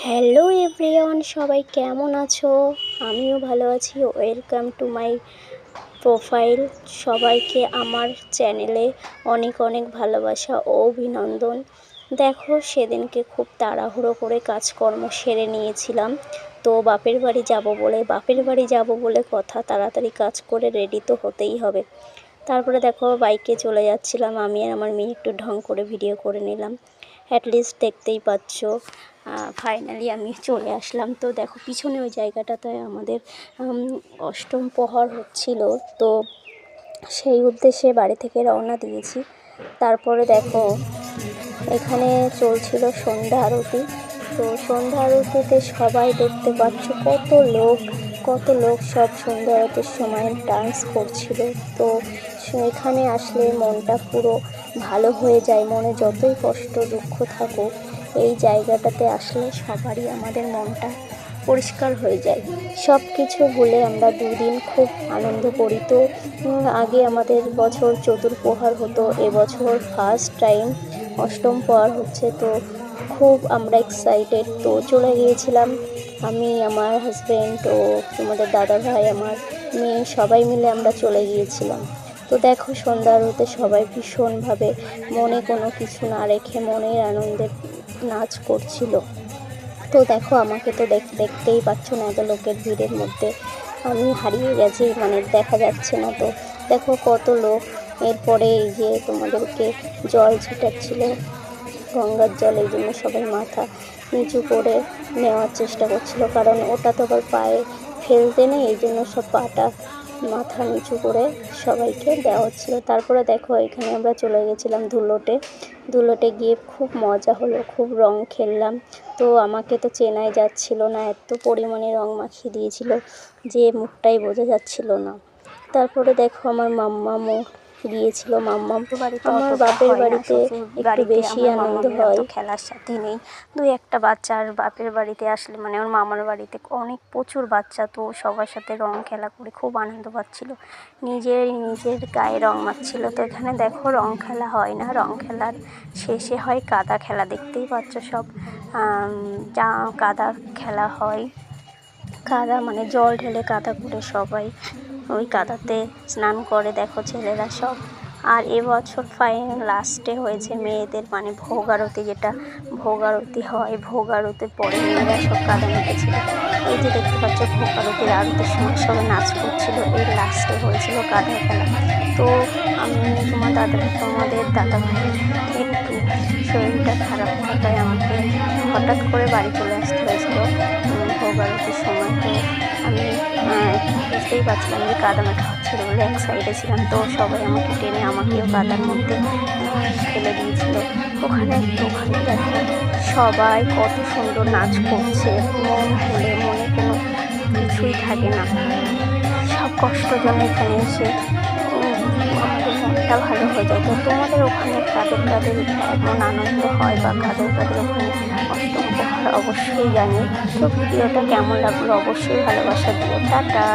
Hello everyone, সবাই কেমন আছো? আমিও ভালো আছি। Welcome to my profile. সবাইকে আমার চ্যানেলে অনেক অনেক ভালোবাসা ও অভিনন্দন। দেখো, সেদিনকে খুব তাড়াহুড়ো করে কাজকর্ম সেরে নিয়েছিলাম। তো বাপের বাড়ি যাব বলে কথা, তাড়াতাড়ি কাজ করে রেডি তো হতেই হবে। তারপরে দেখো, বাইকে চলে যাচ্ছিলাম আমি আর আমার মেয়ে, একটু ঢং করে ভিডিও করে নিলাম। অ্যাটলিস্ট দেখতেই পাচ্ছ। ফাইনালি আমি চলে আসলাম। তো দেখো, পিছনে ওই জায়গাটাতে আমাদের অষ্টম প্রহর হচ্ছিল, তো সেই উদ্দেশ্যে বাড়ি থেকে রওনা দিয়েছি। তারপরে দেখো, এখানে চলছিল সন্ধ্যা আরতি। তো সন্ধ্যা আরতিতে সবাই দেখতে পাচ্ছ কত লোক সব সন্ধ্যা আরতির সময় ডান্স করছিল। তো এখানে আসলে মনটা পুরো ভালো হয়ে যায়। মনে যতই কষ্ট দুঃখ থাকুক, এই জায়গাটাতে আসলে সবারই আমাদের মনটা পরিষ্কার হয়ে যায়। সব কিছু ভুলে আমরা দুদিন খুব আনন্দ করি। তো আগে আমাদের বছর চতুর্প্রহর হতো, এবছর ফার্স্ট টাইম অষ্টম প্রহর হচ্ছে। তো খুব আমরা এক্সাইটেড। তো চলে গিয়েছিলাম আমি, আমার হাজব্যান্ড ও তোমাদের দাদা ভাই, আমার মেয়ে, সবাই মিলে আমরা চলে গিয়েছিলাম। তো দেখো, সন্ধ্যা আরতিতে সবাই ভীষণভাবে মনে কোনো কিছু না রেখে মনের আনন্দে নাচ করছিল। তো দেখো, আমাকে তো দেখতেই পাচ্ছ না, এত লোকের ভিড়ের মধ্যে আমি হারিয়ে গেছি, মানে দেখা যাচ্ছে না। তো দেখো কত লোক। এরপরে এই যে তোমাদেরকে জল ছিটাচ্ছিল, গঙ্গার জল, এই জন্য সবাই মাথা নিচু করে নেওয়ার চেষ্টা করছিল, কারণ ওটা তো আবার পায়ে ফেলতে নেই, এই জন্য সব পাটা মাথা নিচু করে সবাইকে দেওয়া হচ্ছিল। তারপরে দেখো, এখানে আমরা চলে গেছিলাম ধুলোটে গিয়ে খুব মজা হলো, খুব রং খেললাম। তো আমাকে তো চেনাই যাচ্ছিল না, এত পরিমাণে রং মাখিয়ে দিয়েছিল যে মুখটাই বোঝা যাচ্ছিল না। তারপরে দেখো, আমার মাম্মামও গিয়েছিল। মাম্মাম তো আমার বাপের বাড়িতে একটু বেশি আনন্দ হয়। খেলার সাথে নেই, দুই একটা বাচ্চার বাপের বাড়িতে আসলে, মানে ওর মামার বাড়িতে প্রচুর বাচ্চা, তো সবার সাথে রং খেলা করে খুব আনন্দ পাচ্ছিল, নিজের গায়ে রং মাখছিল। তো এখানে দেখো, রং খেলা হয় না, রং খেলার শেষে হয় কাদা খেলা। দেখতেই পাচ্ছ সব কাদা খেলা হয়। কাদা মানে জল ঢেলে কাদা করে সবাই ওই কাদাতে স্নান করে, দেখো ছেলেরা সব। আর এবছর লাস্টে হয়েছে মেয়েদের, মানে ভোগ আরতি, যেটা ভোগ আরতি হয়, ভোগ আরতির পরে মেয়েরা সব কাদা মেখেছিল। এই যে দেখতে পাচ্ছ, ভোগ আরতির সময় সবাই নাচ করছিল। এর লাস্টে হয়েছিল কাদা খেলা। তো আমি তোমাদের দাদা ভাইয়ের একটু শরীরটা খারাপ থাকায় আমাকে হঠাৎ করে বাড়ি চলে আসতে হয়েছিল ভোগ আরতির সময়। তো আমি বুঝতেই পারছিলাম যে কাদা মাখা হচ্ছিল বলে এক সাইডে ছিলাম। তো সবাই আমাকে টেনে আমাকেও কাদার মধ্যে ফেলে দিয়েছিল। ওখানে দেখো, সবাই কত সুন্দর নাচ করছে, মন ভুলে, মনে কোনো কিছুই থাকে না, সব কষ্ট যেন এখানে এসে আমাদের মনটা ভালো হয়ে যায়। তো তোমাদের ওখানে কাদের এমন আনন্দ হয় বা কাদের ওখানে অষ্টম প্রহর অবশ্যই জানি। তো ভিডিওটা কেমন লাগলো অবশ্যই ভালোবাসা দিও। টাটা।